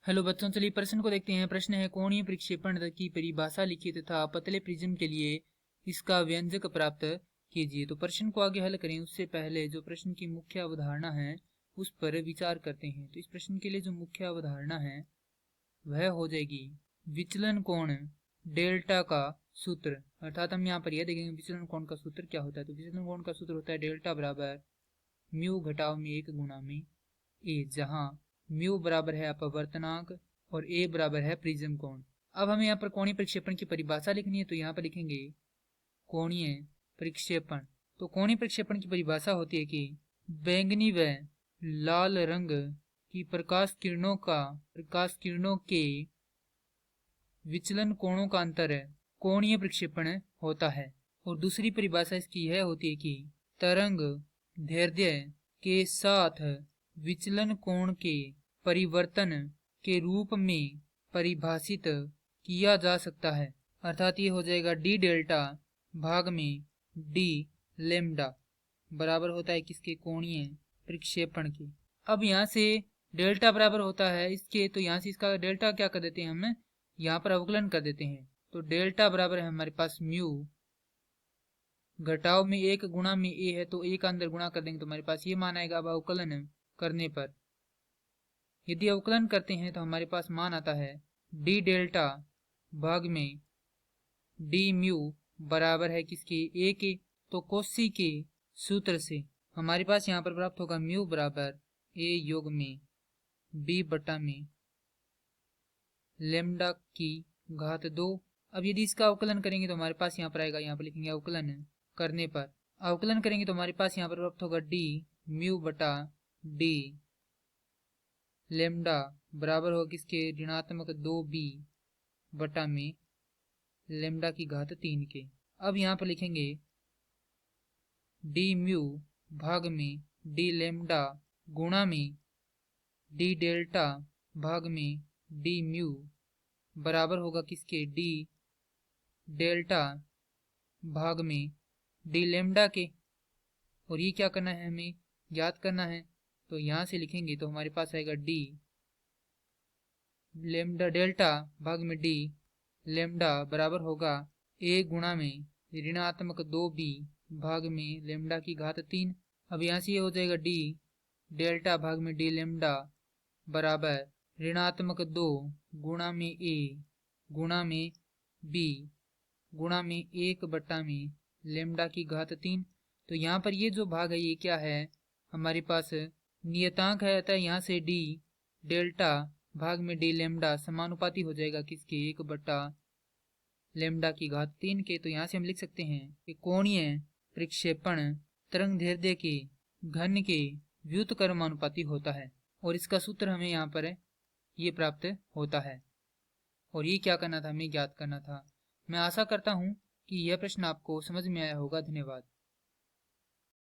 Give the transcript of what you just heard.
Hello बच्चों, चलिए प्रश्न को देखते हैं। प्रश्न है कोणीय प्रक्षेपण की परिभाषा लिखिए तथा पतले प्रिज्म के लिए इसका व्यंजक प्राप्त कीजिए। तो प्रश्न को आगे हल करें उससे पहले जो प्रश्न की मुख्य अवधारणा है उस पर विचार करते हैं। तो इस प्रश्न के लिए जो मुख्य अवधारणा है वह हो जाएगी विचलन कोण डेल्टा का सूत्र। अर्थात हम यहाँ पर यह देखेंगे विचलन कोण का सूत्र क्या होता है। तो विचलन कोण का सूत्र होता है डेल्टा बराबर म्यू घटाव में 1 गुणा में ए, जहाँ म्यू बराबर है अपवर्तनांक और ए बराबर है प्रिज्म कोण। अब हमें यहाँ पर कोणीय प्रक्षेपण की परिभाषा लिखनी है। तो यहाँ पर लिखेंगे कोणीय प्रक्षेपण। तो कोणीय प्रक्षेपण की परिभाषा होती है कि बैंगनी व लाल रंग की प्रकाश किरणों के विचलन कोणों का अंतर कोणीय प्रक्षेपण होता है। और दूसरी परिभाषा इसकी यह होती है कि तरंग दैर्ध्य के साथ विचलन कोण के परिवर्तन के रूप में परिभाषित किया जा सकता है। अर्थात ये हो जाएगा डी डेल्टा भाग में डी लेम्डा बराबर होता है किसके, कोणीय प्रक्षेपण के। अब यहाँ से डेल्टा बराबर होता है इसके, तो यहाँ से इसका डेल्टा क्या कर देते हैं, हम यहाँ पर अवकलन कर देते हैं। तो डेल्टा बराबर है हमारे पास म्यू घटाव में 1 गुणा में ए है, तो ए का अंदर गुणा कर देंगे तो हमारे पास ये मान आएगा। अब अवकलन करने पर यदि अवकलन करते हैं तो हमारे पास मान आता है डी डेल्टा भाग में डी म्यू बराबर है किसके, ए के। तो कोशी के सूत्र से हमारे पास यहाँ पर प्राप्त होगा म्यू बराबर ए योग में बी बटा में लेम्डा की घात 2। अब यदि इसका अवकलन करेंगे तो हमारे पास यहाँ पर आएगा, यहाँ पर लिखेंगे अवकलन करने पर, अवकलन करेंगे तो हमारे पास यहाँ पर प्राप्त होगा डी म्यू बटा डी लेम्डा बराबर होगा किसके, ऋणात्मक 2b बटा में लेम्डा की घात 3 के। अब यहाँ पर लिखेंगे डी म्यू भाग में डी लेम्डा गुणा में डी डेल्टा भाग में डी म्यू बराबर होगा किसके, डी डेल्टा भाग में डी लेम्डा के। और ये क्या करना है, हमें ज्ञात करना है। तो यहाँ से लिखेंगे तो हमारे पास आएगा डी लेम्डा डेल्टा भाग में डी लेम्डा बराबर होगा ए गुणा में ऋणात्मक 2b भाग में लेम्डा की घात 3। अब यहाँ से ये हो जाएगा डी डेल्टा भाग में डी लेम्डा बराबर ऋणात्मक 2 गुणा में ए गुणा में बी गुणा में 1 बटा में लेम्डा की घात 3। तो यहाँ पर ये जो भाग है ये क्या है, हमारे पास नियतांक है। अतः यहाँ से डी डेल्टा भाग में डी लेम्डा समानुपाती हो जाएगा किसके, 1 बटा लेम्डा की घात 3 के। तो यहाँ से हम लिख सकते हैं कि कोणीय प्रक्षेपण तरंग दैर्ध्य के घन के व्युत्क्रमानुपाती होता है। और इसका सूत्र हमें यहाँ पर ये प्राप्त होता है। और ये क्या करना था, हमें ज्ञात करना था। मैं आशा करता हूँ कि यह प्रश्न आपको समझ में आया होगा। धन्यवाद।